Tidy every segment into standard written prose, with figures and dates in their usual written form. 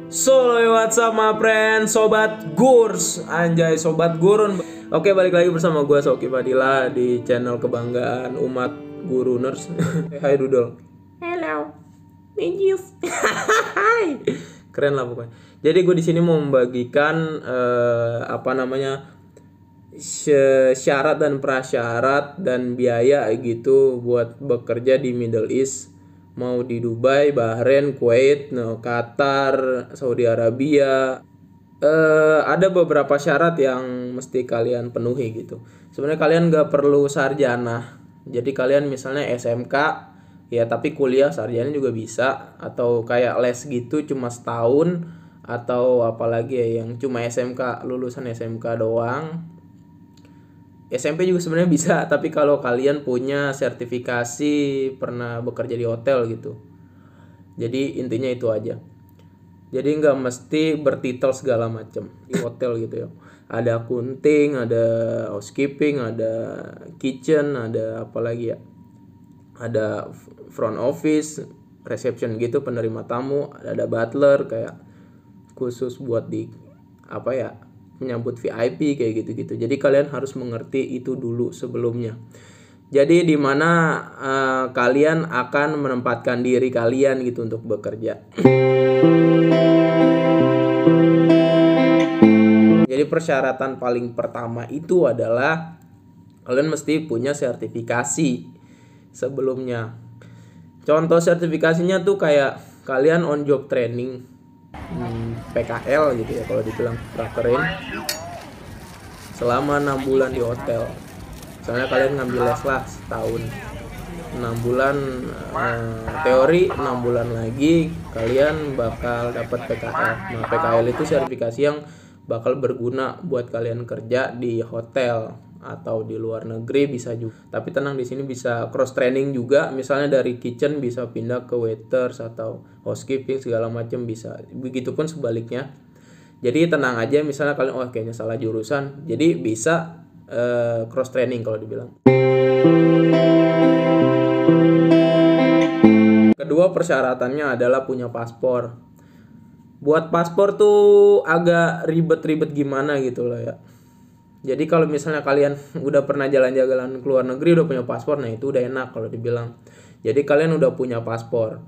Solo what's up my friend, Sobat Gurs. Anjay, Sobat Gurun. Oke, balik lagi bersama gue Soki Fadila di channel kebanggaan umat guruners. Hai Dudol. Hello. Ninjus. Keren lah pokoknya. Jadi gue di sini mau membagikan syarat dan prasyarat dan biaya gitu buat bekerja di Middle East. Mau di Dubai, Bahrain, Kuwait, Qatar, Saudi Arabia. Ada beberapa syarat yang mesti kalian penuhi gitu. Sebenarnya kalian gak perlu sarjana. Jadi kalian misalnya SMK, ya tapi kuliah sarjana juga bisa. Atau kayak les gitu cuma setahun. Atau apalagi ya yang cuma SMK, lulusan SMK doang. SMP juga sebenarnya bisa, tapi kalau kalian punya sertifikasi pernah bekerja di hotel gitu. Jadi intinya itu aja. Jadi nggak mesti bertitel segala macam di hotel gitu ya. Ada accounting, ada housekeeping, ada kitchen, ada apa lagi ya? Ada front office, reception gitu, penerima tamu, ada butler kayak khusus buat di menyambut VIP kayak gitu-gitu. Jadi kalian harus mengerti itu dulu sebelumnya. Jadi di mana kalian akan menempatkan diri kalian gitu untuk bekerja. Jadi persyaratan paling pertama itu adalah kalian mesti punya sertifikasi sebelumnya. Contoh sertifikasinya tuh kayak kalian on job training, PKL gitu ya kalau dibilang prakerin, selama 6 bulan di hotel. Misalnya kalian ngambil les lah setahun, 6 bulan teori, 6 bulan lagi kalian bakal dapat PKL. Nah PKL itu sertifikasi yang bakal berguna buat kalian kerja di hotel atau di luar negeri bisa juga. Tapi tenang, di sini bisa cross training juga. Misalnya dari kitchen bisa pindah ke waiters atau housekeeping segala macam bisa. Begitupun sebaliknya. Jadi tenang aja, misalnya kalian kayaknya salah jurusan, jadi bisa cross training kalau dibilang. Kedua persyaratannya adalah punya paspor. Buat paspor tuh agak ribet-ribet gimana gitu loh ya. Jadi kalau misalnya kalian udah pernah jalan-jalan ke luar negeri udah punya paspor, nah itu udah enak kalau dibilang. Jadi kalian udah punya paspor.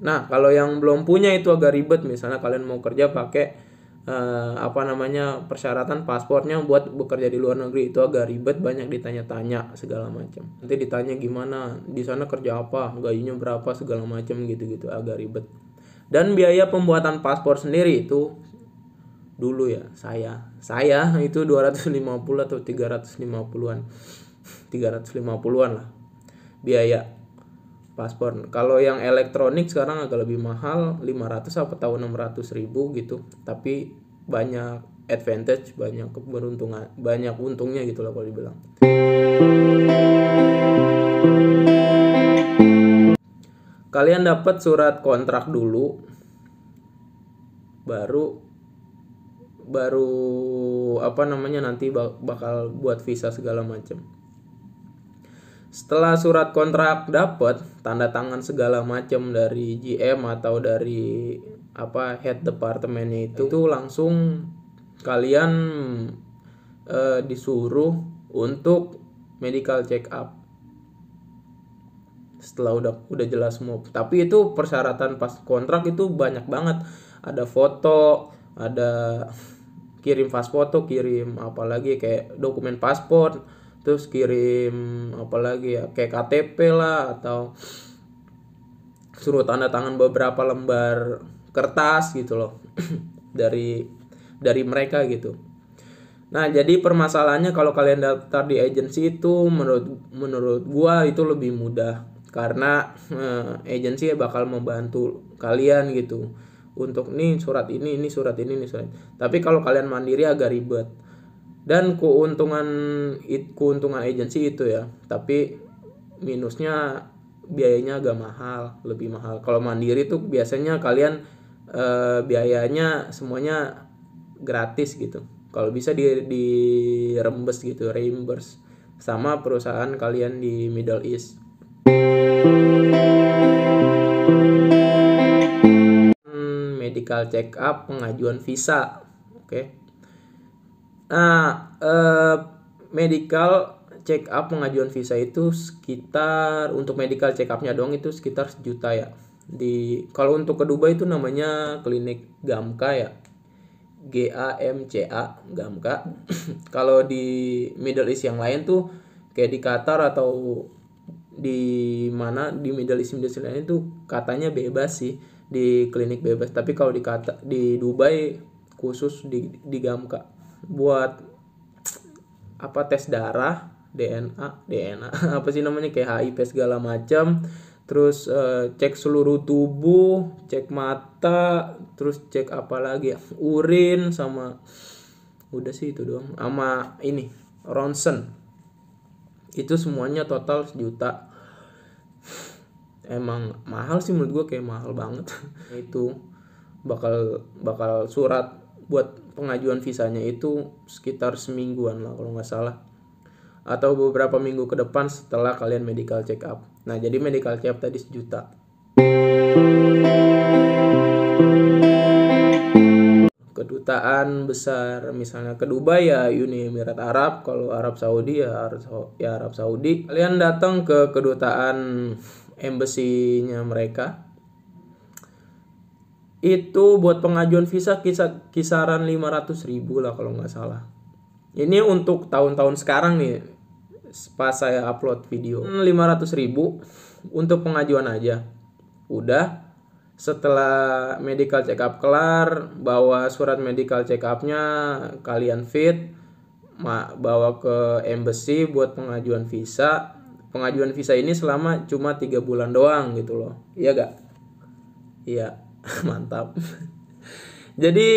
Nah kalau yang belum punya itu agak ribet. Misalnya kalian mau kerja pakai persyaratan paspornya buat bekerja di luar negeri, itu agak ribet, banyak ditanya-tanya segala macam. Nanti ditanya gimana di sana kerja apa, gajinya berapa segala macam gitu-gitu, agak ribet. Dan biaya pembuatan paspor sendiri itu dulu ya saya itu 250 atau 350-an 350-an lah biaya paspor. Kalau yang elektronik sekarang agak lebih mahal, 500 atau 600 ribu gitu, tapi banyak advantage, banyak keberuntungan, banyak untungnya gitu lah kalau dibilang. Kalian dapat surat kontrak dulu, baru nanti bakal buat visa segala macam. Setelah surat kontrak dapat, tanda tangan segala macam dari GM atau dari head departemennya itu langsung kalian disuruh untuk medical check up. Setelah udah jelas semua. Tapi itu persyaratan pas kontrak itu banyak banget. Ada foto, ada kirim fast foto, kirim apalagi kayak dokumen paspor, terus kirim apalagi ya kayak KTP lah, atau suruh tanda tangan beberapa lembar kertas gitu loh dari mereka gitu. Nah jadi permasalahannya kalau kalian daftar di agensi itu menurut gua itu lebih mudah, karena agensi bakal membantu kalian gitu untuk nih surat ini surat ini. Tapi kalau kalian mandiri agak ribet. Dan keuntungan agensi itu ya, tapi minusnya biayanya agak mahal, lebih mahal. Kalau mandiri tuh biasanya kalian biayanya semuanya gratis gitu. Kalau bisa dirembes gitu, reimburse sama perusahaan kalian di Middle East. medical check up, pengajuan visa. Oke. Nah, medical check up pengajuan visa itu sekitar, untuk medical check upnya doang itu sekitar 1 juta ya. Kalau untuk ke Dubai itu namanya klinik Gamka ya. GAMCA, Gamka. Kalau di Middle East yang lain tuh kayak di Qatar atau di mana di Middle East lain itu katanya bebas sih, di klinik bebas. Tapi kalau di Dubai khusus di Gamka buat apa, tes darah, DNA apa sih namanya, kayak HIV segala macam. Terus cek seluruh tubuh, cek mata, terus cek apa lagi ya, urin, sama udah sih itu doang, sama ini ronsen. Itu semuanya total 1 juta. Emang mahal sih menurut gue, kayak mahal banget. Itu bakal surat buat pengajuan visanya itu sekitar semingguan lah kalau nggak salah, atau beberapa minggu ke depan setelah kalian medical check up. Nah, jadi medical check up tadi 1 juta. Kedutaan besar misalnya ke Dubai ya Uni Emirat Arab, kalau Arab Saudi ya Arab Saudi. Kalian datang ke kedutaan embassy-nya mereka. Itu buat pengajuan visa kisaran 500.000 lah kalau nggak salah. Ini untuk tahun-tahun sekarang nih, pas saya upload video. 500.000 untuk pengajuan aja. Udah, setelah medical check up kelar, bawa surat medical check up-nya, kalian fit, bawa ke embassy buat pengajuan visa. Pengajuan visa ini selama cuma 3 bulan doang gitu loh. Iya gak? Iya, mantap. Jadi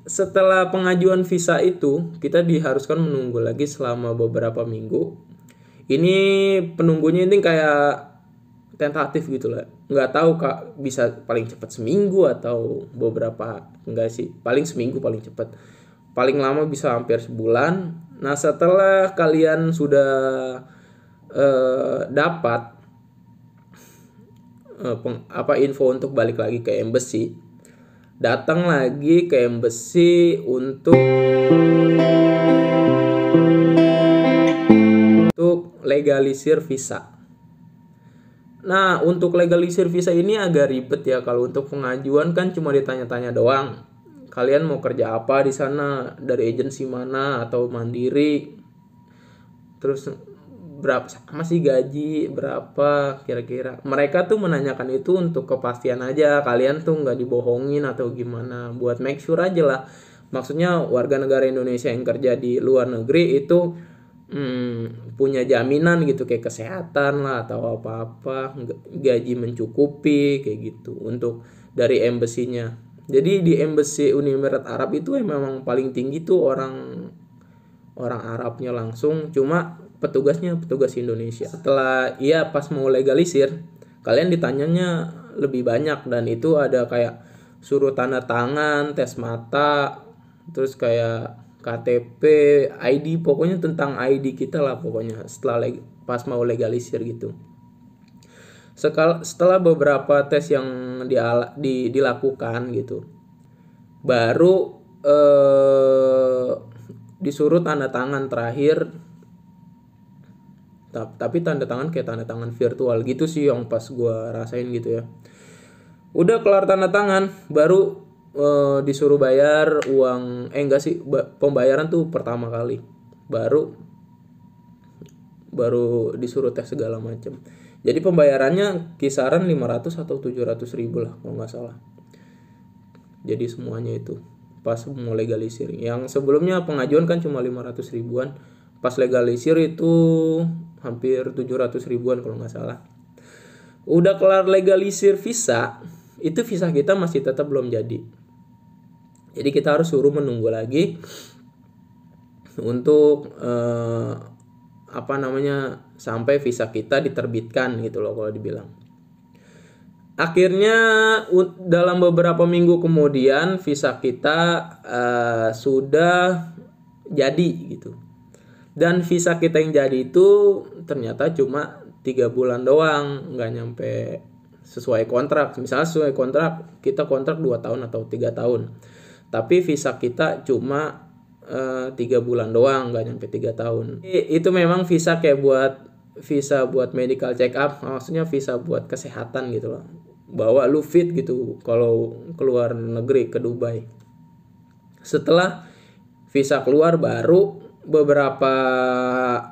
setelah pengajuan visa itu, kita diharuskan menunggu lagi selama beberapa minggu. Ini penunggunya ini kayak tentatif gitu lah. Nggak tahu Kak, bisa paling cepat seminggu atau beberapa, enggak sih, paling seminggu paling cepat. Paling lama bisa hampir sebulan. Nah, setelah kalian sudah dapat info untuk balik lagi ke embassy, datang lagi ke embassy untuk legalisir visa. Nah, untuk legalisir visa ini agak ribet ya. Kalau untuk pengajuan kan cuma ditanya-tanya doang. Kalian mau kerja apa di sana, dari agensi mana atau mandiri. Terus berapa sama sih gaji, berapa kira-kira. Mereka tuh menanyakan itu untuk kepastian aja, kalian tuh nggak dibohongin atau gimana, buat make sure aja lah. Maksudnya warga negara Indonesia yang kerja di luar negeri itu punya jaminan gitu, kayak kesehatan lah atau apa-apa, gaji mencukupi kayak gitu untuk dari embassy-nya. Jadi di embassy Uni Emirat Arab itu memang paling tinggi tuh orang Arabnya langsung, cuma petugasnya petugas Indonesia. Setelah pas mau legalisir, kalian ditanyanya lebih banyak, dan itu ada kayak suruh tanda tangan, tes mata, terus kayak KTP, ID, pokoknya tentang ID kita lah pokoknya pas mau legalisir gitu. Setelah beberapa tes yang dilakukan gitu, baru disuruh tanda tangan terakhir. Tapi tanda tangan kayak tanda tangan virtual gitu sih yang pas gue rasain gitu ya. Udah kelar tanda tangan, baru disuruh bayar uang, pembayaran tuh pertama kali, baru disuruh tes segala macam. Jadi pembayarannya kisaran 500 atau 700.000 lah kalau nggak salah. Jadi semuanya itu pas mau legalisir. Yang sebelumnya pengajuan kan cuma 500.000-an, pas legalisir itu hampir 700.000-an kalau nggak salah. Udah kelar legalisir visa, itu visa kita masih tetap belum jadi. Jadi kita harus suruh menunggu lagi untuk sampai visa kita diterbitkan gitu loh kalau dibilang. Akhirnya dalam beberapa minggu kemudian visa kita sudah jadi gitu. Dan visa kita yang jadi itu ternyata cuma 3 bulan doang, nggak nyampe sesuai kontrak. Misalnya sesuai kontrak, kita kontrak 2 tahun atau 3 tahun. Tapi visa kita cuma 3 bulan doang, nggak nyampe 3 tahun. Itu memang visa kayak visa buat medical check up, maksudnya visa buat kesehatan gitu loh. Bawa lu fit gitu kalau keluar negeri ke Dubai. Setelah visa keluar, baru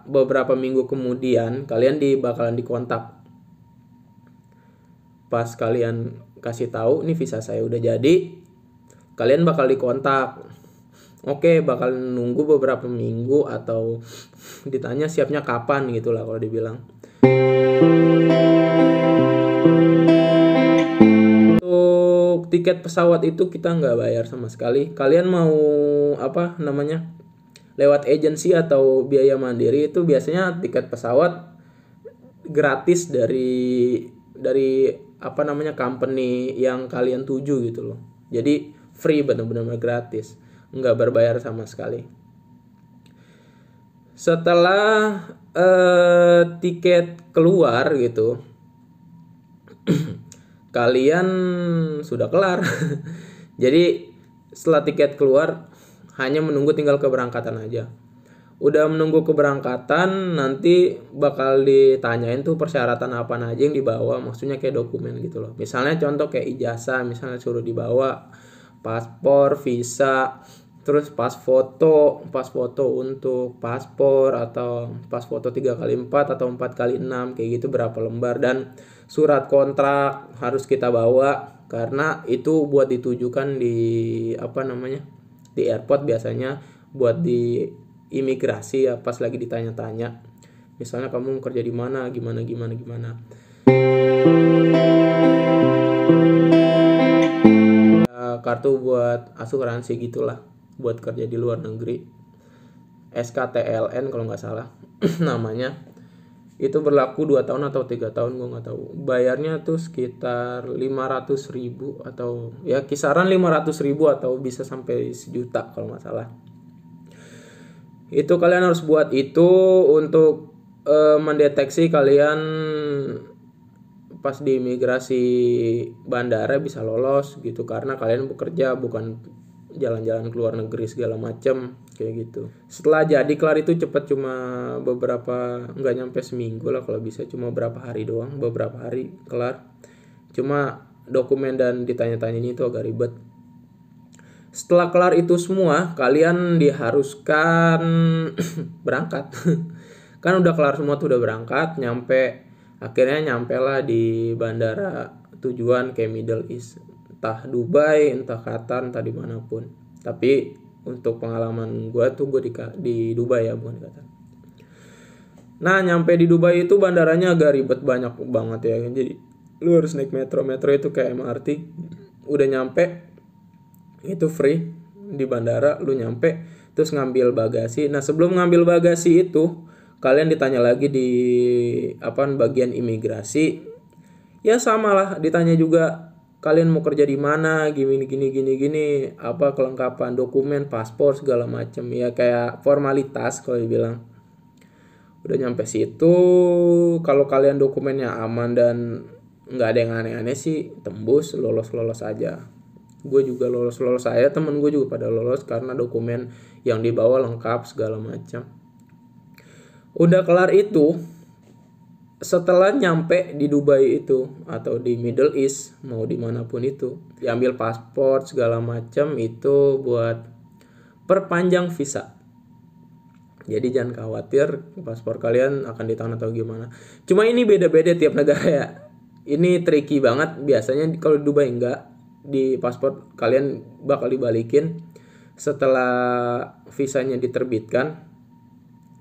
beberapa minggu kemudian kalian bakalan dikontak. Pas kalian kasih tahu nih visa saya udah jadi, kalian bakal dikontak. Oke, bakal nunggu beberapa minggu atau ditanya siapnya kapan gitulah kalau dibilang. Untuk tiket pesawat itu kita nggak bayar sama sekali. Kalian mau lewat agensi atau biaya mandiri, itu biasanya tiket pesawat gratis dari company yang kalian tuju gitu loh. Jadi free, benar-benar gratis, nggak berbayar sama sekali. Setelah tiket keluar gitu, kalian sudah kelar. Jadi setelah tiket keluar, hanya menunggu tinggal keberangkatan aja. Udah menunggu keberangkatan, nanti bakal ditanyain tuh persyaratan apa aja yang dibawa, maksudnya kayak dokumen gitu loh. Misalnya contoh kayak ijazah, misalnya suruh dibawa paspor, visa, terus pas foto untuk paspor, atau pas foto 3x4 atau 4x6 kayak gitu berapa lembar, dan surat kontrak harus kita bawa karena itu buat ditujukan di di airport, biasanya buat di imigrasi ya, pas lagi ditanya-tanya misalnya kamu kerja di mana, gimana. Kartu buat asuransi gitulah, buat kerja di luar negeri, SKTLN kalau nggak salah namanya. Itu berlaku 2 tahun atau 3 tahun, gue nggak tahu. Bayarnya tuh sekitar 500.000 atau ya kisaran 500.000 atau bisa sampai 1 juta kalau nggak salah. Itu kalian harus buat itu untuk mendeteksi kalian pas di imigrasi bandara bisa lolos gitu, karena kalian bekerja, bukan jalan-jalan ke luar negeri segala macam kayak gitu. Setelah jadi kelar itu cepet, cuma nggak nyampe seminggu lah kalau bisa, cuma beberapa hari doang, beberapa hari kelar. Cuma dokumen dan ditanya-tanya ini itu agak ribet. Setelah kelar itu semua, kalian diharuskan berangkat. Kan udah kelar semua tuh, udah berangkat, akhirnya nyampe lah di bandara tujuan kayak Middle East, entah Dubai, entah Qatar, entah dimanapun. Tapi untuk pengalaman gue tuh di Dubai ya, bukan di Qatar. Nah, nyampe di Dubai itu bandaranya agak ribet, banyak banget ya. Jadi lu harus naik metro itu kayak MRT. Udah nyampe itu free di bandara, lu nyampe terus ngambil bagasi. Nah, sebelum ngambil bagasi itu kalian ditanya lagi di bagian imigrasi. Ya sama lah, ditanya juga kalian mau kerja di mana, gini, apa kelengkapan dokumen, paspor segala macam, ya kayak formalitas kalau dibilang. Udah nyampe situ, kalau kalian dokumennya aman dan nggak ada yang aneh-aneh sih, tembus, lolos aja. Gue juga lolos aja, temen gue juga pada lolos karena dokumen yang dibawa lengkap segala macam. Udah kelar itu, setelah nyampe di Dubai itu atau di Middle East, mau dimanapun itu, diambil paspor segala macam itu buat perpanjang visa. Jadi jangan khawatir paspor kalian akan ditahan atau gimana. Cuma ini beda-beda tiap negara ya. Ini tricky banget. Biasanya kalau di Dubai enggak, di paspor kalian bakal dibalikin setelah visanya diterbitkan.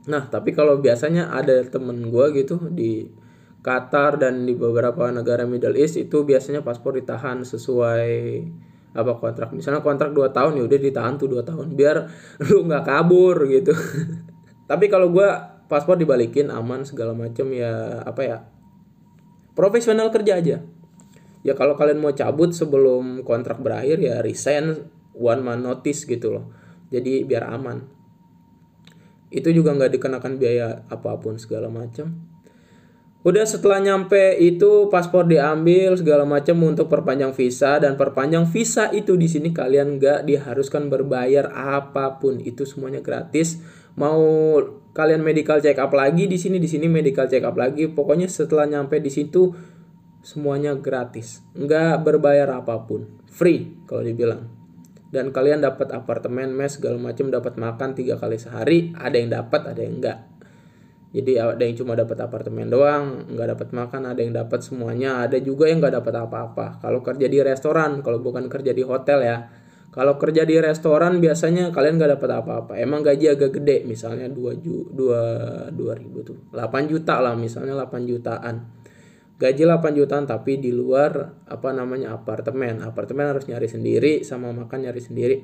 Nah, tapi kalau biasanya ada temen gue gitu di Qatar dan di beberapa negara Middle East, itu biasanya paspor ditahan sesuai kontrak. Misalnya kontrak 2 tahun, ya udah ditahan tuh 2 tahun biar lu nggak kabur gitu. Tapi kalau gue paspor dibalikin aman segala macam ya, profesional kerja aja. Ya kalau kalian mau cabut sebelum kontrak berakhir ya resign 1 month notice gitu loh. Jadi biar aman. Itu juga nggak dikenakan biaya apapun segala macam. Udah setelah nyampe itu paspor diambil segala macam untuk perpanjang visa, dan perpanjang visa itu di sini kalian nggak diharuskan berbayar apapun, itu semuanya gratis. Mau kalian medical check up lagi di sini medical check up lagi, pokoknya setelah nyampe di situ semuanya gratis, nggak berbayar apapun, free kalau dibilang. Dan kalian dapat apartemen, mes segala macam, dapat makan 3 kali sehari, ada yang dapat ada yang enggak. Jadi ada yang cuma dapat apartemen doang, nggak dapat makan, ada yang dapat semuanya, ada juga yang nggak dapat apa-apa. Kalau kerja di restoran, kalau bukan kerja di hotel ya. Kalau kerja di restoran biasanya kalian nggak dapat apa-apa. Emang gaji agak gede, misalnya 2 ribu tuh, 8 juta lah misalnya, 8 jutaan. Gaji 8 jutaan tapi di luar apartemen. Apartemen harus nyari sendiri, sama makan nyari sendiri.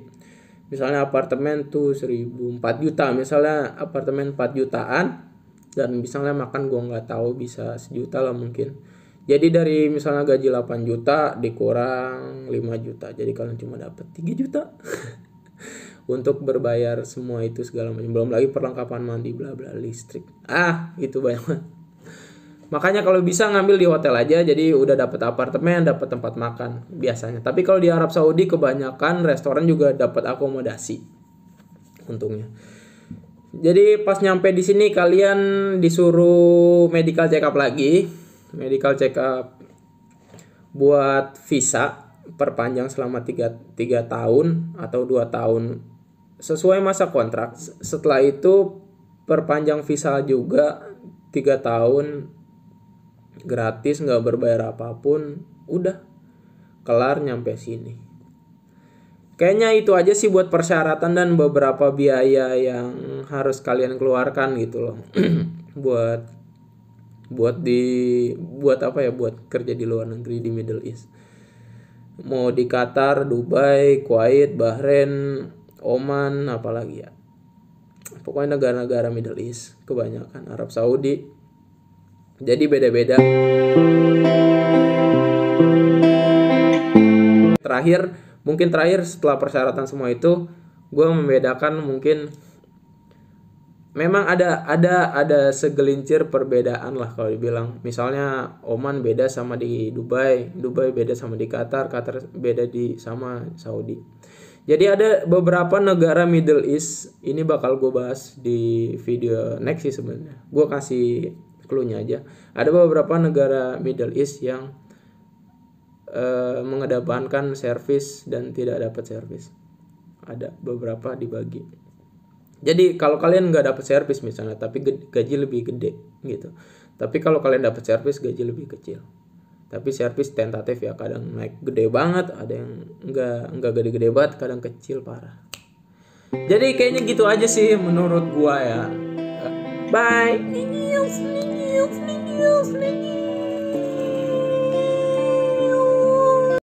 Misalnya apartemen tuh 4 juta, misalnya apartemen 4 jutaan, dan misalnya makan gue nggak tahu, bisa 1 juta lah mungkin. Jadi dari misalnya gaji 8 juta dikurang 5 juta, jadi kalian cuma dapat 3 juta untuk berbayar semua itu segala macam, belum lagi perlengkapan mandi bla bla, listrik, itu banyak. Makanya kalau bisa ngambil di hotel aja, jadi udah dapat apartemen, dapat tempat makan biasanya. Tapi kalau di Arab Saudi kebanyakan restoran juga dapat akomodasi untungnya. Jadi pas nyampe di sini kalian disuruh medical check up lagi. Medical check up buat visa perpanjang selama 3 tahun atau 2 tahun sesuai masa kontrak. Setelah itu perpanjang visa juga 3 tahun gratis, nggak berbayar apapun. Udah kelar nyampe sini. Kayaknya itu aja sih buat persyaratan dan beberapa biaya yang harus kalian keluarkan gitu loh. buat buat kerja di luar negeri di Middle East. Mau di Qatar, Dubai, Kuwait, Bahrain, Oman, apalagi ya. Pokoknya negara-negara Middle East, kebanyakan Arab Saudi. Jadi beda-beda. Terakhir setelah persyaratan semua itu, gue membedakan mungkin memang ada segelincir perbedaan lah kalau dibilang. Misalnya Oman beda sama di Dubai beda sama di Qatar beda sama Saudi. Jadi ada beberapa negara Middle East, ini bakal gue bahas di video next sih sebenarnya. Gue kasih clue-nya aja. Ada beberapa negara Middle East yang mengedepankan servis dan tidak dapat servis. Ada beberapa dibagi. Jadi kalau kalian nggak dapat servis misalnya, tapi gaji lebih gede gitu. Tapi kalau kalian dapat servis, gaji lebih kecil. Tapi servis tentatif ya, kadang naik gede banget, ada yang nggak gede-gede banget, kadang kecil parah. Jadi kayaknya gitu aja sih menurut gua ya. Bye.